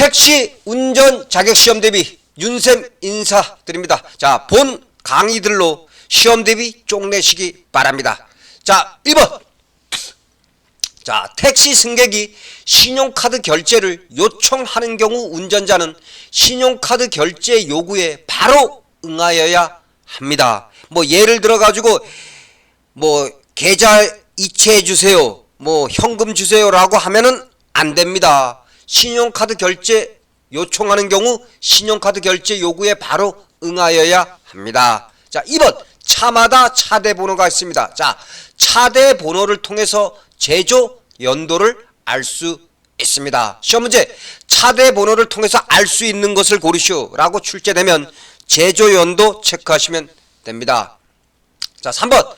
택시 운전 자격시험 대비 윤쌤 인사드립니다. 자, 본 강의들로 시험 대비 쪽내시기 바랍니다. 자, 1번. 자, 택시 승객이 신용카드 결제를 요청하는 경우 운전자는 신용카드 결제 요구에 바로 응하여야 합니다. 뭐 예를 들어 가지고 뭐 계좌 이체해 주세요, 뭐 현금 주세요라고 하면은 안 됩니다. 신용카드 결제 요청하는 경우 신용카드 결제 요구에 바로 응하여야 합니다. 자, 2번. 차마다 차대 번호가 있습니다. 자, 차대 번호를 통해서 제조 연도를 알 수 있습니다. 시험 문제. 차대 번호를 통해서 알 수 있는 것을 고르시오라고 출제되면 제조 연도 체크하시면 됩니다. 자, 3번.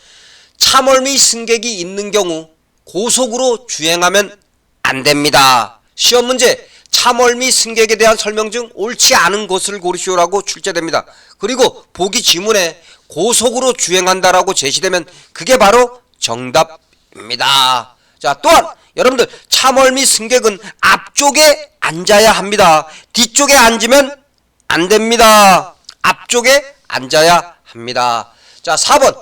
차멀미 승객이 있는 경우 고속으로 주행하면 안 됩니다. 시험 문제. 차멀미 승객에 대한 설명 중 옳지 않은 것을 고르시오라고 출제됩니다. 그리고 보기 지문에 고속으로 주행한다라고 제시되면 그게 바로 정답입니다. 자, 또한 여러분들 차멀미 승객은 앞쪽에 앉아야 합니다. 뒤쪽에 앉으면 안 됩니다. 앞쪽에 앉아야 합니다. 자, 4번.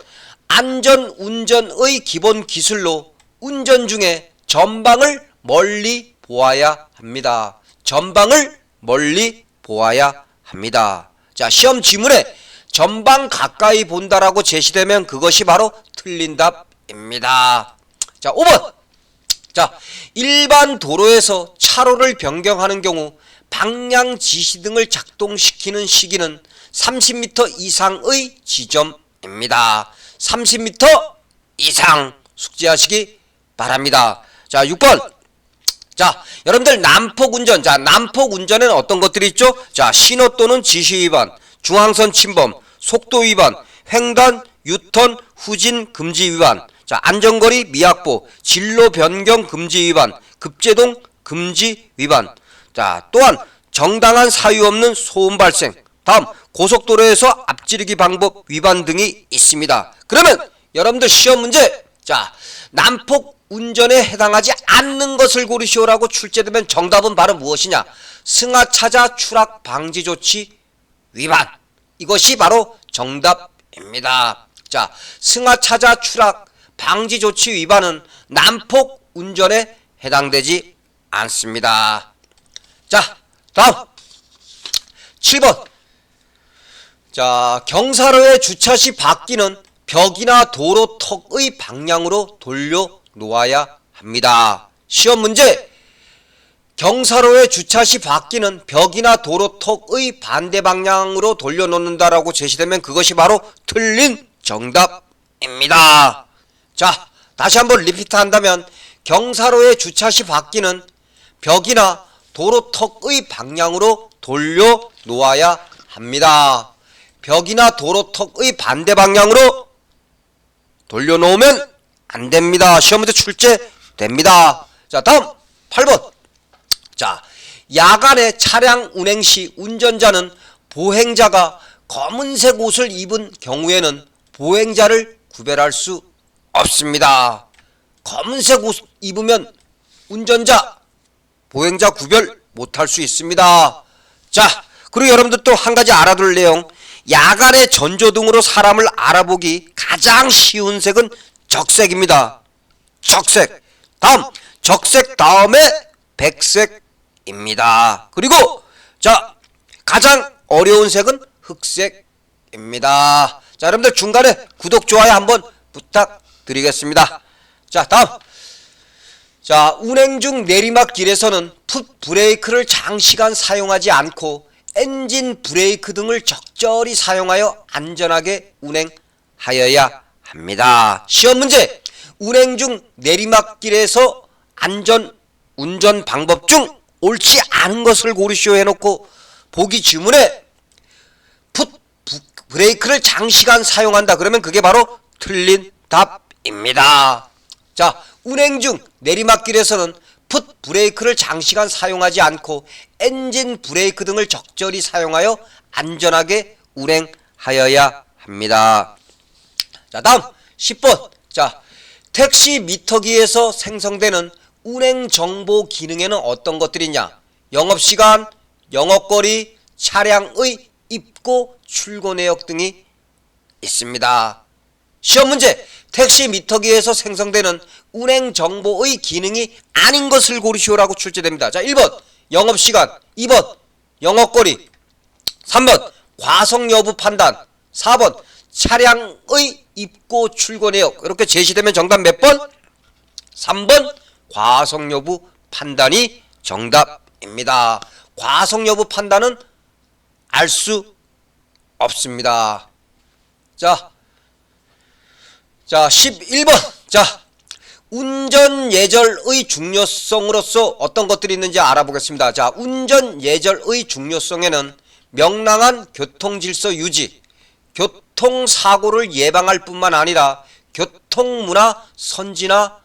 안전운전의 기본 기술로 운전 중에 전방을 멀리 보아야 합니다. 전방을 멀리 보아야 합니다. 자, 시험 지문에 전방 가까이 본다라고 제시되면 그것이 바로 틀린 답입니다. 자, 5번. 자, 일반 도로에서 차로를 변경하는 경우 방향 지시등을 작동시키는 시기는 30m 이상의 지점입니다. 30m 이상 숙지하시기 바랍니다. 자, 6번. 자, 여러분들 난폭운전. 자, 난폭운전에는 어떤 것들이 있죠? 자, 신호 또는 지시 위반, 중앙선 침범, 속도 위반, 횡단, 유턴, 후진 금지 위반, 자, 안전거리 미확보, 진로 변경 금지 위반, 급제동 금지 위반. 자, 또한 정당한 사유 없는 소음 발생. 다음, 고속도로에서 앞지르기 방법 위반 등이 있습니다. 그러면 여러분들 시험 문제. 자, 난폭 운전에 해당하지 않는 것을 고르시오라고 출제되면 정답은 바로 무엇이냐? 승하차자 추락 방지 조치 위반. 이것이 바로 정답입니다. 자, 승하차자 추락 방지 조치 위반은 난폭 운전에 해당되지 않습니다. 자, 다음 7번. 자, 경사로의 주차 시 바퀴는 벽이나 도로 턱의 방향으로 돌려 놓아야 합니다. 시험 문제. 경사로의 주차 시 바퀴는 벽이나 도로 턱의 반대 방향으로 돌려놓는다라고 제시되면 그것이 바로 틀린 정답입니다. 자, 다시 한번 리피트 한다면 경사로의 주차 시 바퀴는 벽이나 도로 턱의 방향으로 돌려놓아야 합니다. 벽이나 도로 턱의 반대 방향으로 돌려놓으면 안 됩니다. 시험 문제 출제됩니다. 자, 다음 8번. 자, 야간에 차량 운행 시 운전자는 보행자가 검은색 옷을 입은 경우에는 보행자를 구별할 수 없습니다. 검은색 옷 입으면 운전자, 보행자 구별 못할 수 있습니다. 자, 그리고 여러분들 또 한 가지 알아둘 내용. 야간에 전조등으로 사람을 알아보기 가장 쉬운 색은 적색입니다. 적색. 다음, 적색 다음에 백색입니다. 그리고 자, 가장 어려운 색은 흑색입니다. 자, 여러분들 중간에 구독, 좋아요 한번 부탁드리겠습니다. 자, 다음. 자, 운행 중 내리막길에서는 풋 브레이크를 장시간 사용하지 않고 엔진 브레이크 등을 적절히 사용하여 안전하게 운행하여야 합니다. 시험 문제. 운행 중 내리막길에서 안전 운전 방법 중 옳지 않은 것을 고르시오 해놓고 보기 지문에 풋 브레이크를 장시간 사용한다. 그러면 그게 바로 틀린 답입니다. 자, 운행 중 내리막길에서는 풋 브레이크를 장시간 사용하지 않고 엔진 브레이크 등을 적절히 사용하여 안전하게 운행하여야 합니다. 자, 다음 10번. 자, 택시 미터기에서 생성되는 운행 정보 기능에는 어떤 것들이 있냐? 영업시간, 영업거리, 차량의 입고 출고 내역 등이 있습니다. 시험 문제. 택시 미터기에서 생성되는 운행 정보의 기능이 아닌 것을 고르시오라고 출제됩니다. 자, 1번 영업시간, 2번 영업거리, 3번 과속 여부 판단, 4번 차량의 입고 출고 내역. 이렇게 제시되면 정답 몇 번? 3번 과속 여부 판단이 정답입니다. 과속 여부 판단은 알 수 없습니다. 자, 11번. 자, 운전 예절의 중요성으로서 어떤 것들이 있는지 알아보겠습니다. 자, 운전 예절의 중요성에는 명랑한 교통질서 유지, 교통사고를 예방할 뿐만 아니라 교통문화 선진화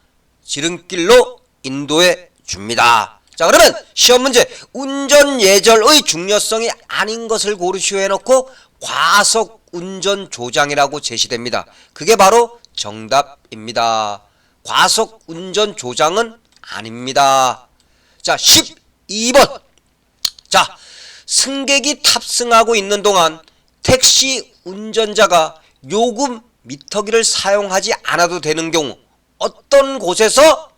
지름길로 인도해 줍니다. 자, 그러면 시험 문제. 운전 예절의 중요성이 아닌 것을 고르시오 해놓고 과속 운전 조장이라고 제시됩니다. 그게 바로 정답입니다. 과속 운전 조장은 아닙니다. 자, 12번. 자, 승객이 탑승하고 있는 동안 택시 운전자가 요금 미터기를 사용하지 않아도 되는 경우 어떤 곳에서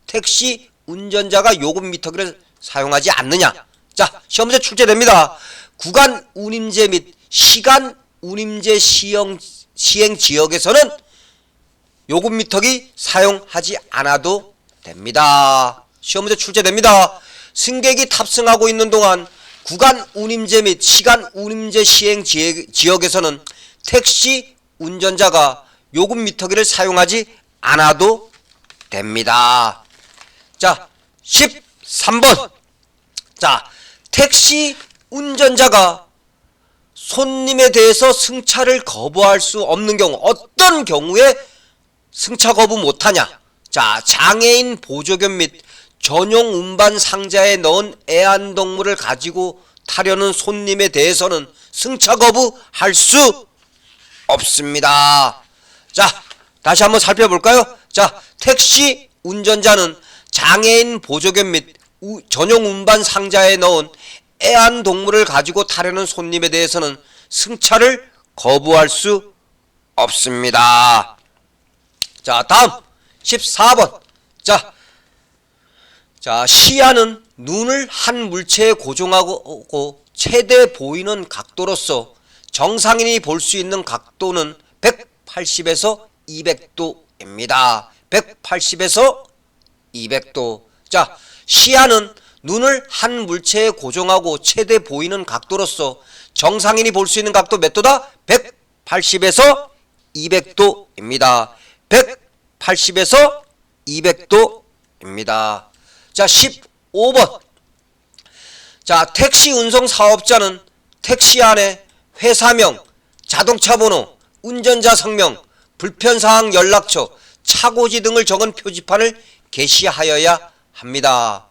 택시 운전자가 요금 미터기를 사용하지 않느냐? 자, 시험 문제 출제됩니다. 구간 운임제 및 시간 운임제 시행 지역에서는 요금 미터기 사용하지 않아도 됩니다. 시험 문제 출제됩니다. 승객이 탑승하고 있는 동안 구간 운임제 및 시간 운임제 시행 지역에서는 택시 운전자가 요금 미터기를 사용하지 않아도 됩니다. 자, 13번. 자, 택시 운전자가 손님에 대해서 승차를 거부할 수 없는 경우, 어떤 경우에 승차 거부 못하냐? 자, 장애인 보조견 및 전용 운반 상자에 넣은 애완동물을 가지고 타려는 손님에 대해서는 승차 거부할 수 없습니다. 자, 다시 한번 살펴볼까요? 자, 택시 운전자는 장애인 보조견 및 전용 운반 상자에 넣은 애완동물을 가지고 타려는 손님에 대해서는 승차를 거부할 수 없습니다. 자, 다음 14번. 자, 시야는 눈을 한 물체에 고정하고 최대 보이는 각도로서 정상인이 볼 수 있는 각도는 180에서 200도입니다. 180에서 200도. 자, 시야는 눈을 한 물체에 고정하고 최대 보이는 각도로서 정상인이 볼 수 있는 각도 몇 도다? 180에서 200도입니다. 180에서 200도입니다. 자, 15번. 자, 택시 운송 사업자는 택시 안에 회사명, 자동차 번호, 운전자 성명, 불편사항 연락처, 차고지 등을 적은 표지판을 게시하여야 합니다.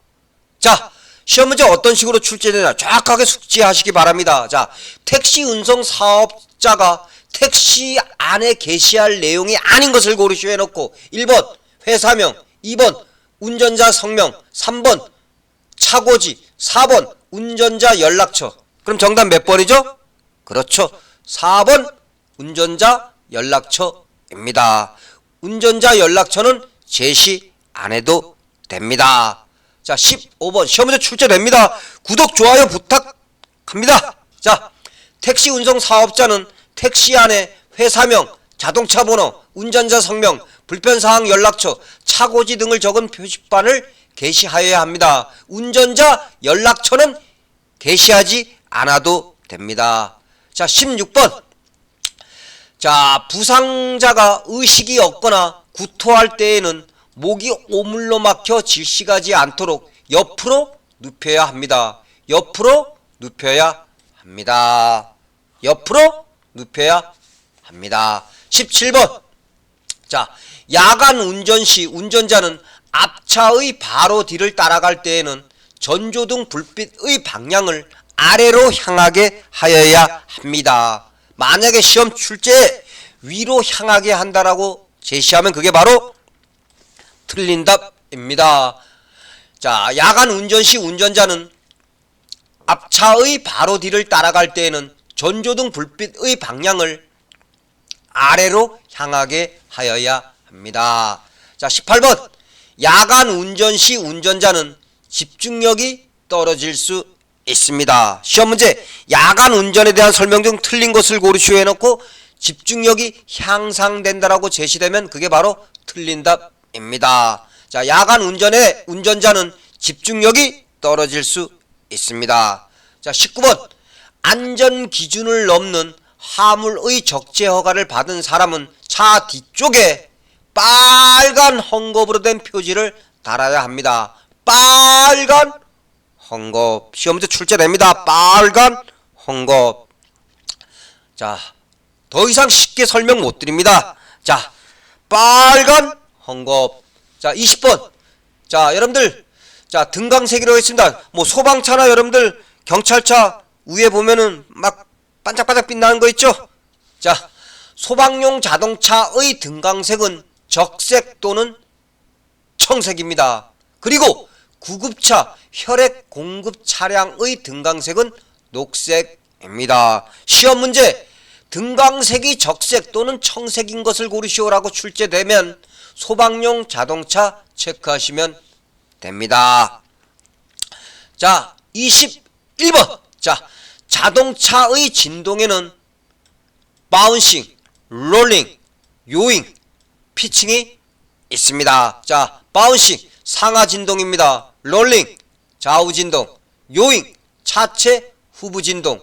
자, 시험 문제 어떤 식으로 출제되나 정확하게 숙지하시기 바랍니다. 자, 택시 운송 사업자가 택시 안에 게시할 내용이 아닌 것을 고르시오 해놓고 1번 회사명, 2번 운전자 성명, 3번 차고지, 4번 운전자 연락처. 그럼 정답 몇 번이죠? 그렇죠. 4번 운전자 연락처입니다. 운전자 연락처는 제시 안 해도 됩니다. 자, 15번 시험 문제 출제됩니다. 구독, 좋아요 부탁합니다. 자, 택시 운송 사업자는 택시 안에 회사명, 자동차 번호, 운전자 성명, 불편사항 연락처, 차고지 등을 적은 표지판을 게시하여야 합니다. 운전자 연락처는 게시하지 않아도 됩니다. 자, 16번. 자, 부상자가 의식이 없거나 구토할 때에는 목이 오물로 막혀 질식하지 않도록 옆으로 눕혀야 합니다. 옆으로 눕혀야 합니다. 옆으로 눕혀야 합니다. 17번. 자, 야간 운전 시 운전자는 앞차의 바로 뒤를 따라갈 때에는 전조등 불빛의 방향을 아래로 향하게 하여야 합니다. 만약에 시험 출제에 위로 향하게 한다라고 제시하면 그게 바로 틀린 답입니다. 자, 야간 운전 시 운전자는 차의 바로 뒤를 따라갈 때에는 전조등 불빛의 방향을 아래로 향하게 하여야 합니다. 자, 18번. 야간 운전 시 운전자는 집중력이 떨어질 수 있습니다. 시험 문제. 야간 운전에 대한 설명 중 틀린 것을 고르시오 해놓고 집중력이 향상된다라고 제시되면 그게 바로 틀린 답입니다. 자, 야간 운전에 운전자는 집중력이 떨어질 수 있습니다. 자, 19번. 안전 기준을 넘는 화물의 적재 허가를 받은 사람은 차 뒤쪽에 빨간 헝겊으로 된 표지를 달아야 합니다. 빨간 헝겊. 시험 문제 출제됩니다. 빨간 헝겊. 자, 더 이상 쉽게 설명 못 드립니다. 자, 빨간 헝겊. 자, 20번. 자, 여러분들, 자, 등강색이라고 했습니다. 뭐 소방차나 여러분들 경찰차 위에 보면은 막 반짝반짝 빛나는 거 있죠? 자, 소방용 자동차의 등강색은 적색 또는 청색입니다. 그리고 구급차, 혈액 공급 차량의 등강색은 녹색입니다. 시험 문제. 등강색이 적색 또는 청색인 것을 고르시오라고 출제되면 소방용 자동차 체크하시면 됩니다. 자, 21번. 자, 자동차의 진동에는 바운싱, 롤링, 요잉, 피칭이 있습니다. 자, 바운싱 상하 진동입니다. 롤링 좌우 진동, 요잉 차체 후부 진동,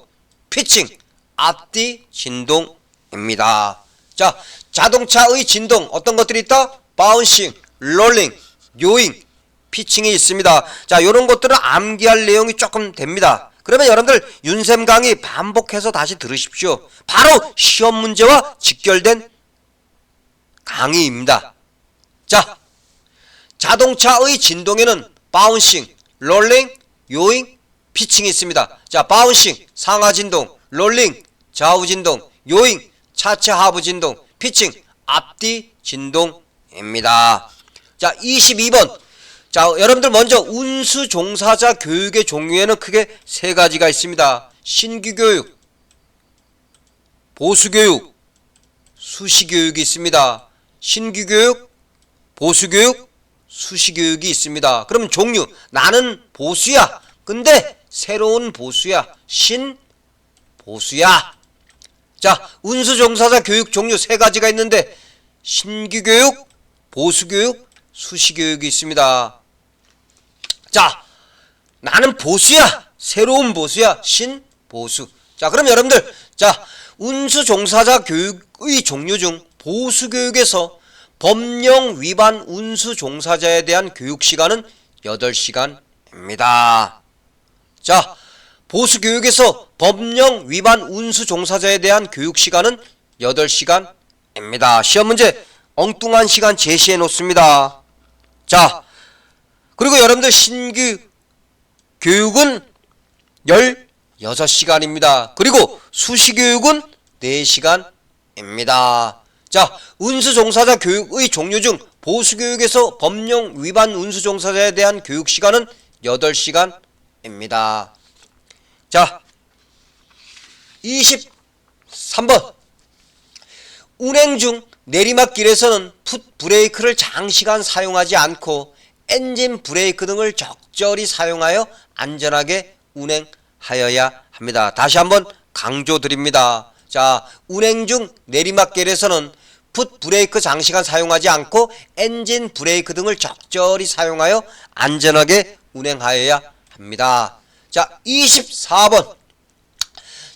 피칭 앞뒤 진동입니다. 자, 자동차의 진동 어떤 것들이 있다? 바운싱, 롤링, 요잉, 피칭이 있습니다. 자, 요런 것들은 암기할 내용이 조금 됩니다. 그러면 여러분들 윤쌤 강의 반복해서 다시 들으십시오. 바로 시험 문제와 직결된 강의입니다. 자, 자동차의 진동에는 바운싱, 롤링, 요잉, 피칭이 있습니다. 자, 바운싱 상하 진동, 롤링 좌우 진동, 요잉 차체 하부 진동, 피칭 앞뒤 진동입니다. 자, 22번. 자, 여러분들 먼저 운수 종사자 교육의 종류에는 크게 세 가지가 있습니다. 신규교육, 보수교육, 수시교육이 있습니다. 신규교육, 보수교육, 수시교육이 있습니다. 그럼 종류, 나는 보수야. 근데 새로운 보수야. 신보수야. 자, 운수 종사자 교육 종류 세 가지가 있는데 신규교육, 보수교육, 수시교육이 있습니다. 자, 나는 보수야. 새로운 보수야. 신보수. 자, 그럼 여러분들, 자, 운수 종사자 교육의 종류 중 보수교육에서 법령 위반 운수 종사자에 대한 교육 시간은 8시간입니다. 자, 보수교육에서 법령 위반 운수 종사자에 대한 교육 시간은 8시간입니다. 시험 문제 엉뚱한 시간 제시해 놓습니다. 자, 그리고 여러분들 신규 교육은 16시간입니다. 그리고 수시교육은 4시간입니다. 자, 운수종사자 교육의 종류 중 보수교육에서 법령 위반 운수종사자에 대한 교육 시간은 8시간입니다. 자, 23번. 운행 중 내리막길에서는 풋 브레이크를 장시간 사용하지 않고 엔진 브레이크 등을 적절히 사용하여 안전하게 운행하여야 합니다. 다시 한번 강조드립니다. 자, 운행 중 내리막길에서는 풋 브레이크 장시간 사용하지 않고 엔진 브레이크 등을 적절히 사용하여 안전하게 운행하여야 합니다. 자, 24번.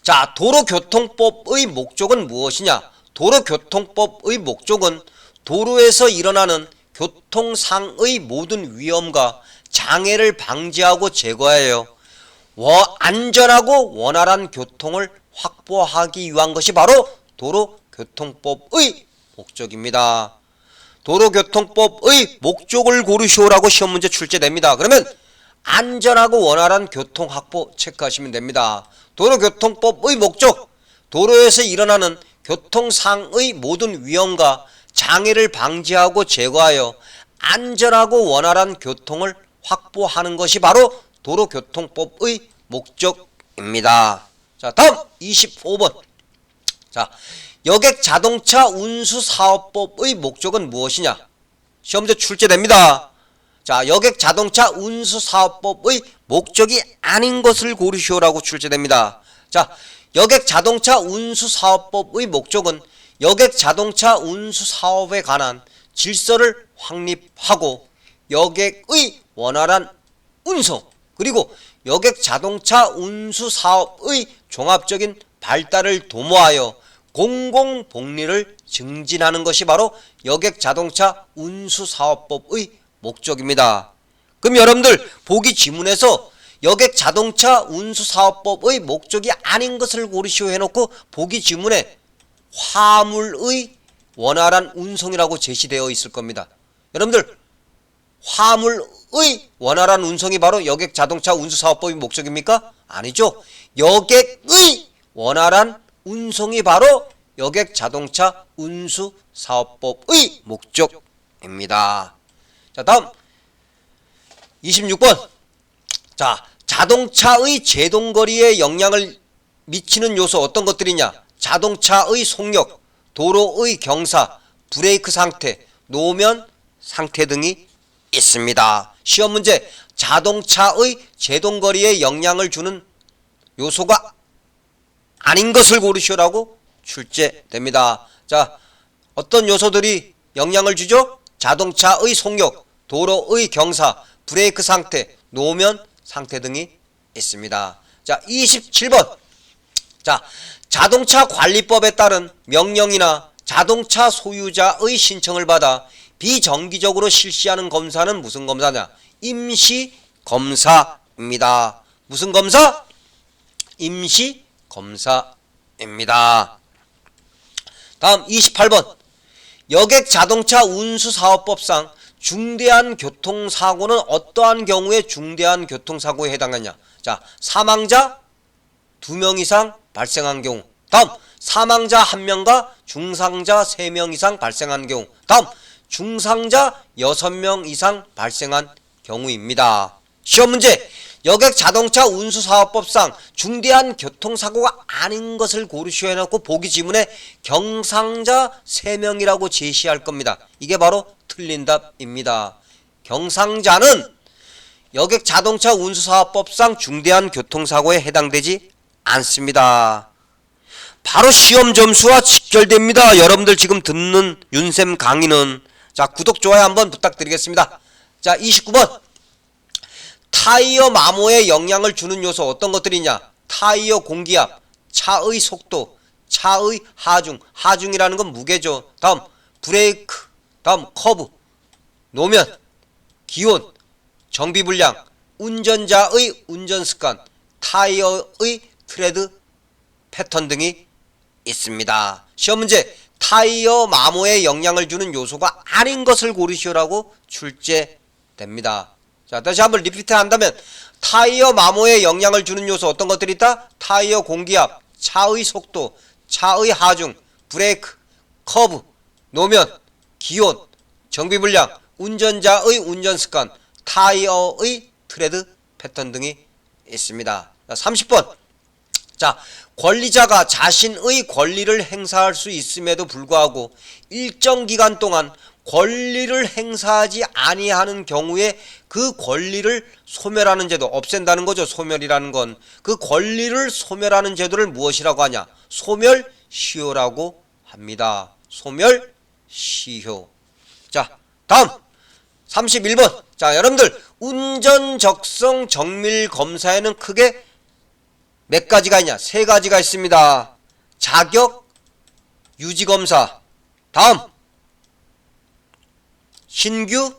자, 도로교통법의 목적은 무엇이냐? 도로교통법의 목적은 도로에서 일어나는 교통상의 모든 위험과 장애를 방지하고 제거하여 안전하고 원활한 교통을 확보하기 위한 것이 바로 도로교통법의 목적입니다. 도로교통법의 목적을 고르시오라고 시험 문제 출제됩니다. 그러면 안전하고 원활한 교통 확보 체크하시면 됩니다. 도로교통법의 목적, 도로에서 일어나는 교통상의 모든 위험과 장애를 방지하고 제거하여 안전하고 원활한 교통을 확보하는 것이 바로 도로교통법의 목적입니다. 자, 다음 25번. 자, 여객 자동차 운수 사업법의 목적은 무엇이냐? 시험 문제 출제됩니다. 자, 여객 자동차 운수 사업법의 목적이 아닌 것을 고르시오라고 출제됩니다. 자, 여객 자동차 운수 사업법의 목적은 여객 자동차 운수 사업에 관한 질서를 확립하고 여객의 원활한 운송 그리고 여객 자동차 운수 사업의 종합적인 발달을 도모하여 공공복리를 증진하는 것이 바로 여객 자동차 운수 사업법의 목적입니다. 그럼 여러분들 보기 지문에서 여객 자동차 운수 사업법의 목적이 아닌 것을 고르시오 해놓고 보기 지문에 화물의 원활한 운송이라고 제시되어 있을 겁니다. 여러분들 화물의 원활한 운송이 바로 여객 자동차 운수 사업법의 목적입니까? 아니죠. 여객의 원활한 운송이 바로 여객 자동차 운수 사업법의 목적입니다. 자, 다음 26번. 자, 자동차의 제동거리에 영향을 미치는 요소 어떤 것들이냐? 자동차의 속력, 도로의 경사, 브레이크 상태, 노면 상태 등이 있습니다. 시험 문제 자동차의 제동거리에 영향을 주는 요소가 아닌 것을 고르시오라고 출제됩니다. 자, 어떤 요소들이 영향을 주죠? 자동차의 속력, 도로의 경사, 브레이크 상태, 노면 상태 등이 있습니다. 자, 27번. 자, 자동차 관리법에 따른 명령이나 자동차 소유자의 신청을 받아 비정기적으로 실시하는 검사는 무슨 검사냐? 임시 검사입니다. 무슨 검사? 임시 검사입니다. 다음 28번. 여객 자동차 운수 사업법상 중대한 교통사고는 어떠한 경우에 중대한 교통사고에 해당하냐? 자, 사망자 2명 이상 발생한 경우. 다음 사망자 1명과 중상자 3명 이상 발생한 경우. 다음 중상자 6명 이상 발생한 경우입니다. 시험 문제 여객 자동차 운수 사업법상 중대한 교통사고가 아닌 것을 고르시오 해놓고 보기 지문에 경상자 3명이라고 제시할 겁니다. 이게 바로 틀린 답입니다. 경상자는 여객 자동차 운수 사업법상 중대한 교통사고에 해당되지 않습니다. 바로 시험 점수와 직결됩니다. 여러분들 지금 듣는 윤쌤 강의는. 자, 구독 좋아요 한번 부탁드리겠습니다. 자, 29번. 타이어 마모에 영향을 주는 요소 어떤 것들이냐? 타이어 공기압, 차의 속도, 차의 하중, 하중이라는 건 무게죠. 다음 브레이크, 다음 커브, 노면, 기온, 정비불량, 운전자의 운전습관, 타이어의 트레드 패턴 등이 있습니다. 시험 문제 타이어 마모에 영향을 주는 요소가 아닌 것을 고르시오라고 출제됩니다. 자, 다시 한번 리피트 한다면 타이어 마모에 영향을 주는 요소 어떤 것들이 있다? 타이어 공기압, 차의 속도, 차의 하중, 브레이크, 커브, 노면, 기온, 정비불량, 운전자의 운전습관, 타이어의 트레드 패턴 등이 있습니다. 자, 30번. 자, 권리자가 자신의 권리를 행사할 수 있음에도 불구하고 일정 기간 동안 권리를 행사하지 아니하는 경우에 그 권리를 소멸하는 제도, 없앤다는 거죠. 소멸이라는 건. 그 권리를 소멸하는 제도를 무엇이라고 하냐? 소멸시효라고 합니다. 소멸시효. 자, 다음 31번. 자, 여러분들 운전적성 정밀 검사에는 크게 몇 가지가 있냐? 3가지가 있습니다. 자격 유지검사, 다음 신규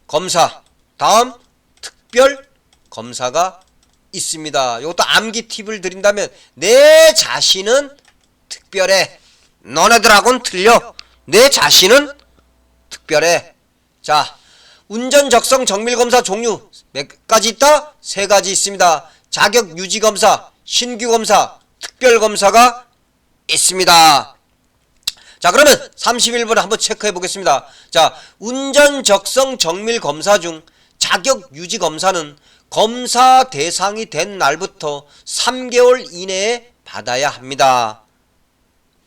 검사, 다음 특별 검사가 있습니다. 이것도 암기 팁을 드린다면 내 자신은 특별해. 너네들하고는 틀려. 내 자신은 특별해. 자, 운전적성 정밀검사 종류 몇 가지 있다? 3가지 있습니다. 자격 유지검사, 신규검사, 특별검사가 있습니다. 자, 그러면 31번 한번 체크해 보겠습니다. 자, 운전적성 정밀검사 중 자격 유지검사는 검사 대상이 된 날부터 3개월 이내에 받아야 합니다.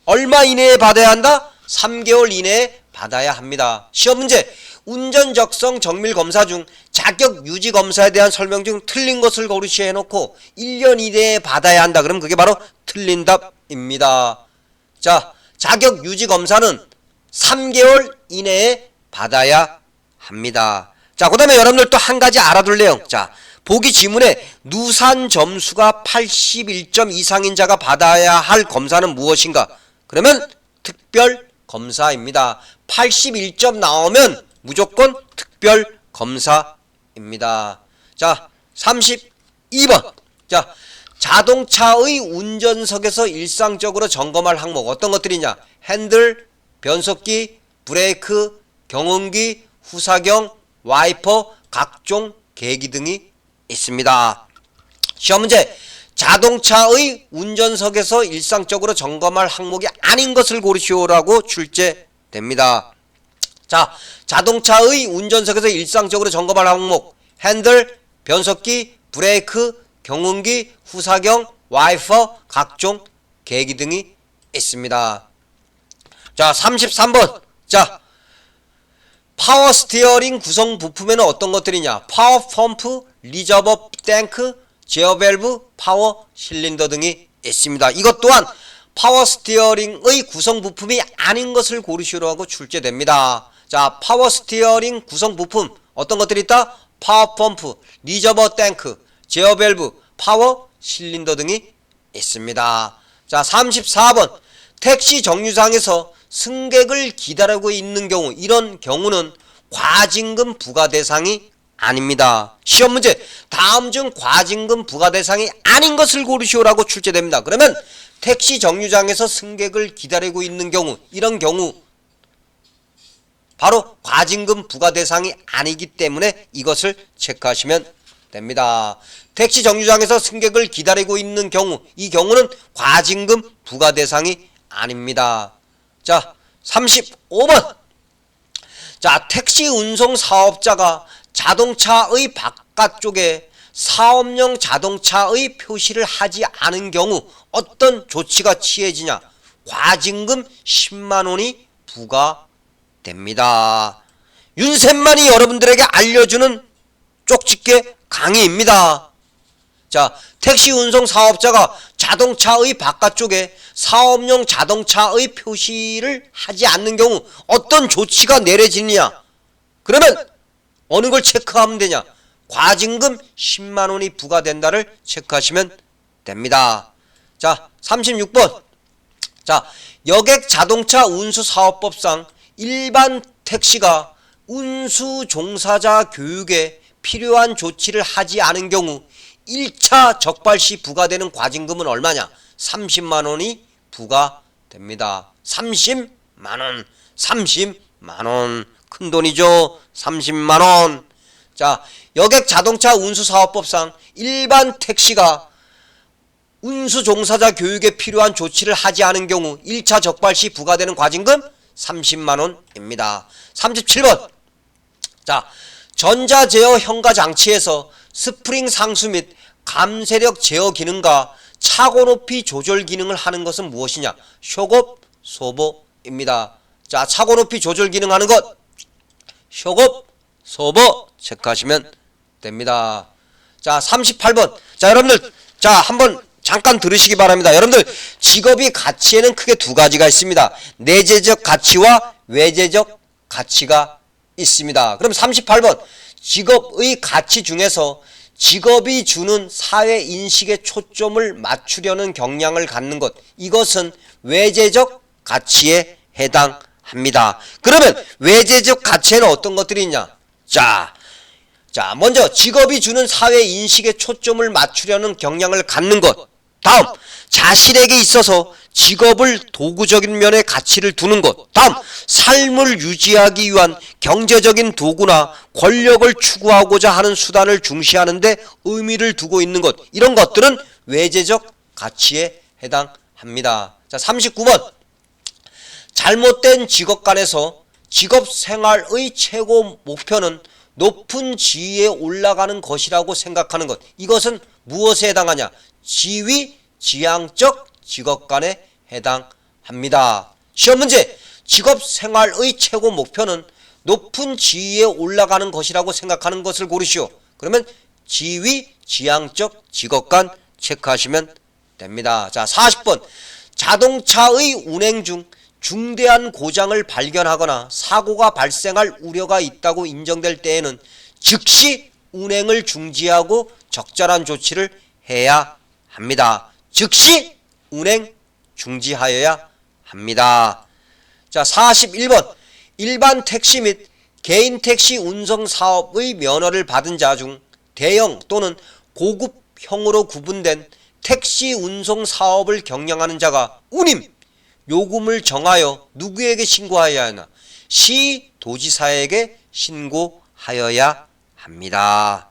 얼마 이내에 받아야 한다? 3개월 이내에 받아야 합니다. 시험 문제. 운전적성 정밀검사 중 자격유지검사에 대한 설명 중 틀린 것을 고르시 해놓고 1년 이내에 받아야 한다. 그럼 그게 바로 틀린 답입니다. 자, 자격유지검사는 3개월 이내에 받아야 합니다. 자, 그 다음에 여러분들 또 한 가지 알아둘 내용. 자, 보기 지문에 누산 점수가 81점 이상인 자가 받아야 할 검사는 무엇인가? 그러면 특별검사입니다. 81점 나오면 무조건 특별검사입니다. 자, 32번. 자, 자동차의 운전석에서 일상적으로 점검할 항목 어떤 것들이냐? 핸들, 변속기, 브레이크, 경운기, 후사경, 와이퍼, 각종 계기 등이 있습니다. 시험 문제. 자동차의 운전석에서 일상적으로 점검할 항목이 아닌 것을 고르시오라고 출제됩니다. 자, 자동차의 운전석에서 일상적으로 점검할 항목 핸들, 변속기, 브레이크, 경운기, 후사경, 와이퍼, 각종 계기 등이 있습니다. 자, 33번. 자, 파워 스티어링 구성 부품에는 어떤 것들이냐? 파워 펌프, 리저버 탱크, 제어 밸브, 파워 실린더 등이 있습니다. 이것 또한 파워 스티어링의 구성 부품이 아닌 것을 고르시오라고 출제됩니다. 자, 파워 스티어링 구성 부품 어떤 것들이 있다? 파워 펌프, 리저버 탱크, 제어 밸브, 파워 실린더 등이 있습니다. 자, 34번. 택시 정류장에서 승객을 기다리고 있는 경우, 이런 경우는 과징금 부과 대상이 아닙니다. 시험 문제. 다음 중 과징금 부과 대상이 아닌 것을 고르시오라고 출제됩니다. 그러면 택시 정류장에서 승객을 기다리고 있는 경우, 이런 경우 바로 과징금 부과 대상이 아니기 때문에 이것을 체크하시면 됩니다. 택시 정류장에서 승객을 기다리고 있는 경우, 이 경우는 과징금 부과 대상이 아닙니다. 자, 35번. 자, 택시 운송 사업자가 자동차의 바깥쪽에 사업용 자동차의 표시를 하지 않은 경우 어떤 조치가 취해지냐? 과징금 10만원이 부과됩니다. 윤쌤만이 여러분들에게 알려주는 쪽집게 강의입니다. 자, 택시 운송 사업자가 자동차의 바깥쪽에 사업용 자동차의 표시를 하지 않는 경우 어떤 조치가 내려지느냐? 그러면 어느 걸 체크하면 되냐? 과징금 10만원이 부과된다를 체크하시면 됩니다. 자, 36번. 자, 여객 자동차 운수사업법상 일반 택시가 운수 종사자 교육에 필요한 조치를 하지 않은 경우 1차 적발 시 부과되는 과징금은 얼마냐? 30만원이 부과됩니다. 30만원. 30만원. 큰돈이죠. 30만원. 자, 여객 자동차 운수사업법상 일반 택시가 운수 종사자 교육에 필요한 조치를 하지 않은 경우 1차 적발 시 부과되는 과징금 30만원입니다. 37번. 자, 전자제어 현가 장치에서 스프링 상수 및 감세력 제어 기능과 차고 높이 조절 기능을 하는 것은 무엇이냐? 쇼급 소보입니다. 자, 차고 높이 조절 기능 하는 것 쇼급 소보 체크하시면 됩니다. 자, 38번. 자, 여러분들, 자, 한번 잠깐 들으시기 바랍니다. 여러분들, 직업이 가치에는 크게 두 가지가 있습니다. 내재적 가치와 외재적 가치가 있습니다. 그럼 38번. 직업의 가치 중에서 직업이 주는 사회 인식에 초점을 맞추려는 경향을 갖는 것, 이것은 외재적 가치에 해당합니다. 그러면 외재적 가치에는 어떤 것들이 있냐? 자, 먼저 직업이 주는 사회 인식에 초점을 맞추려는 경향을 갖는 것. 다음, 자신에게 있어서 직업을 도구적인 면에 가치를 두는 것. 다음, 삶을 유지하기 위한 경제적인 도구나 권력을 추구하고자 하는 수단을 중시하는 데 의미를 두고 있는 것. 이런 것들은 외재적 가치에 해당합니다. 자, 39번. 잘못된 직업 간에서 직업 생활의 최고 목표는 높은 지위에 올라가는 것이라고 생각하는 것. 이것은 무엇에 해당하냐? 지위, 지향적 직업관에 해당합니다. 시험 문제. 직업 생활의 최고 목표는 높은 지위에 올라가는 것이라고 생각하는 것을 고르시오. 그러면 지위, 지향적 직업관 체크하시면 됩니다. 자, 40번. 자동차의 운행 중 중대한 고장을 발견하거나 사고가 발생할 우려가 있다고 인정될 때에는 즉시 운행을 중지하고 적절한 조치를 해야 합니다. 즉시 운행 중지하여야 합니다. 자, 41번. 일반 택시 및 개인 택시 운송 사업의 면허를 받은 자 중 대형 또는 고급형으로 구분된 택시 운송 사업을 경영하는 자가 운임 요금을 정하여 누구에게 신고하여야 하나? 시 도지사에게 신고하여야 합니다.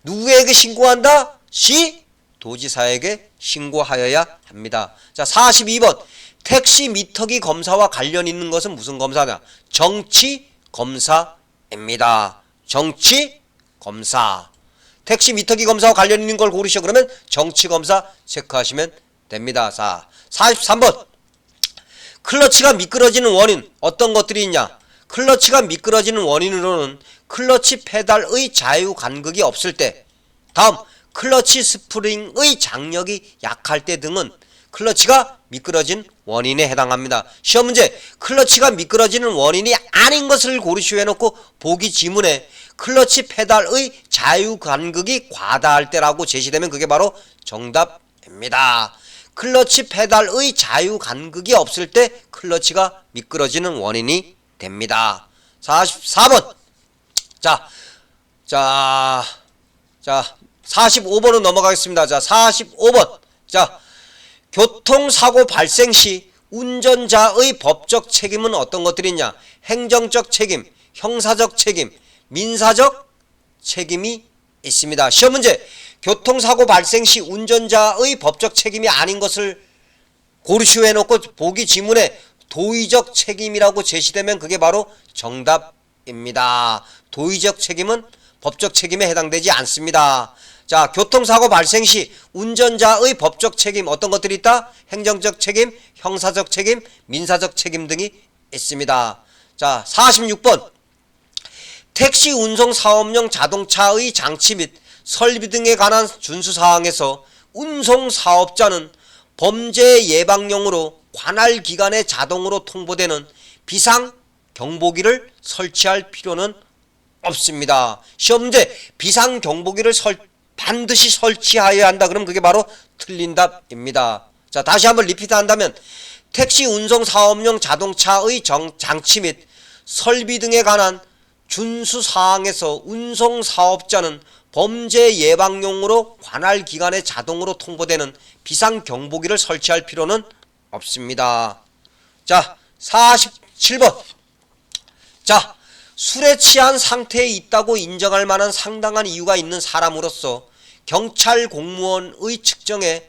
누구에게 신고한다? 시 도지사에게 신고하여야 합니다. 자, 42번. 택시 미터기 검사와 관련 있는 것은 무슨 검사냐? 정치 검사입니다. 정치 검사. 택시 미터기 검사와 관련 있는 걸 고르시오. 그러면 정치 검사 체크하시면 됩니다. 자, 43번. 클러치가 미끄러지는 원인 어떤 것들이 있냐? 클러치가 미끄러지는 원인으로는 클러치 페달의 자유 간극이 없을 때, 다음 클러치 스프링의 장력이 약할 때 등은 클러치가 미끄러진 원인에 해당합니다. 시험 문제. 클러치가 미끄러지는 원인이 아닌 것을 고르시오 해놓고 보기 지문에 클러치 페달의 자유 간극이 과다할 때라고 제시되면 그게 바로 정답입니다. 클러치 페달의 자유 간극이 없을 때 클러치가 미끄러지는 원인이 됩니다. 44번. 자, 45번으로 넘어가겠습니다. 자, 45번. 자, 교통사고 발생 시 운전자의 법적 책임은 어떤 것들이 있냐? 행정적 책임, 형사적 책임, 민사적 책임이 있습니다. 시험 문제. 교통사고 발생 시 운전자의 법적 책임이 아닌 것을 고르시오 해놓고 보기 지문에 도의적 책임이라고 제시되면 그게 바로 정답입니다. 도의적 책임은 법적 책임에 해당되지 않습니다. 자, 교통사고 발생 시 운전자의 법적 책임 어떤 것들이 있다? 행정적 책임, 형사적 책임, 민사적 책임 등이 있습니다. 자, 46번. 택시 운송 사업용 자동차의 장치 및 설비 등에 관한 준수사항에서 운송사업자는 범죄 예방용으로 관할 기관에 자동으로 통보되는 비상경보기를 설치할 필요는 없습니다. 시험 문제. 비상경보기를 반드시 설치하여야 한다. 그럼 그게 바로 틀린 답입니다. 자, 다시 한번 리피트 한다면 택시 운송사업용 자동차의 장치 및 설비 등에 관한 준수사항에서 운송사업자는 범죄 예방용으로 관할 기관에 자동으로 통보되는 비상경보기를 설치할 필요는 없습니다. 자, 47번. 자, 술에 취한 상태에 있다고 인정할 만한 상당한 이유가 있는 사람으로서 경찰 공무원의 측정에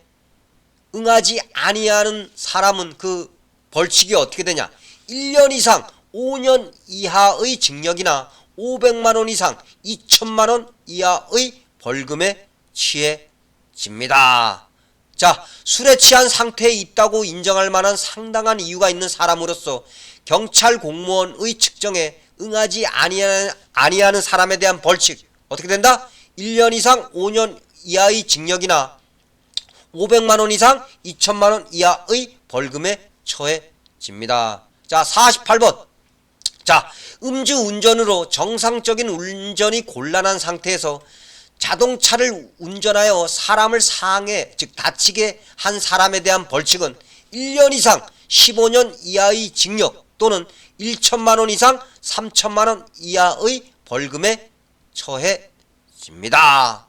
응하지 아니하는 사람은 그 벌칙이 어떻게 되냐? 1년 이상 5년 이하의 징역이나 500만원 이상 2천만원 이하의 벌금에 처해집니다. 자, 술에 취한 상태에 있다고 인정할 만한 상당한 이유가 있는 사람으로서 경찰 공무원의 측정에 응하지 아니하는 사람에 대한 벌칙 어떻게 된다? 1년 이상 5년 이하의 징역이나 500만원 이상 2천만원 이하의 벌금에 처해집니다. 자, 48번. 자, 음주운전으로 정상적인 운전이 곤란한 상태에서 자동차를 운전하여 사람을 상해 즉 다치게 한 사람에 대한 벌칙은 1년 이상 15년 이하의 징역 또는 1천만원 이상 3천만원 이하의 벌금에 처해집니다.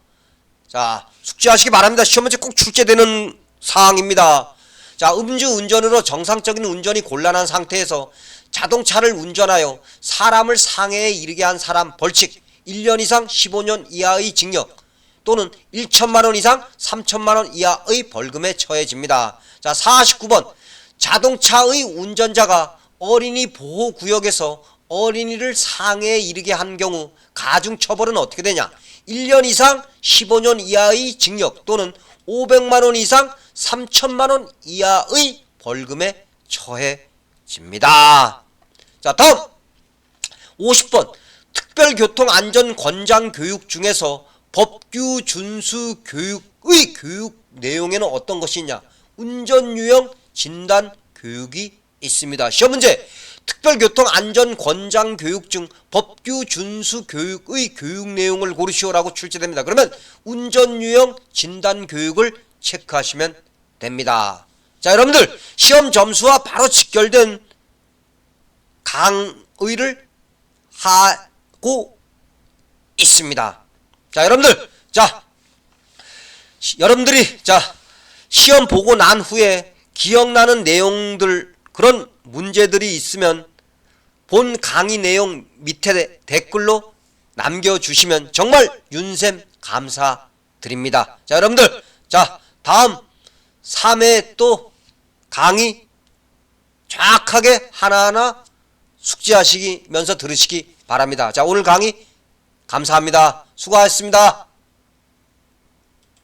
자, 숙지하시기 바랍니다. 시험 문제 꼭 출제되는 사항입니다. 자, 음주운전으로 정상적인 운전이 곤란한 상태에서 자동차를 운전하여 사람을 상해에 이르게 한 사람 벌칙 1년 이상 15년 이하의 징역 또는 1천만원 이상 3천만원 이하의 벌금에 처해집니다. 자, 49번. 자동차의 운전자가 어린이 보호구역에서 어린이를 상해에 이르게 한 경우 가중처벌은 어떻게 되냐? 1년 이상 15년 이하의 징역 또는 500만원 이상 3천만원 이하의 벌금에 처해집니다. 자, 다음 50번 특별교통안전권장교육 중에서 법규 준수 교육의 교육 내용에는 어떤 것이 있냐? 운전유형 진단 교육이 있습니다. 시험 문제. 특별교통안전권장교육 중 법규 준수 교육의 교육 내용을 고르시오라고 출제됩니다. 그러면 운전유형 진단 교육을 체크하시면 됩니다. 자, 여러분들 시험 점수와 바로 직결된 강의를 하고 있습니다. 자, 여러분들이 시험 보고 난 후에 기억나는 내용들, 그런 문제들이 있으면 본 강의 내용 밑에 댓글로 남겨주시면 정말 윤쌤 감사드립니다. 자, 여러분들, 다음 3회 또 강의 정확하게 하나하나 숙지하시면서 들으시기 바랍니다. 자, 오늘 강의 감사합니다. 수고하셨습니다.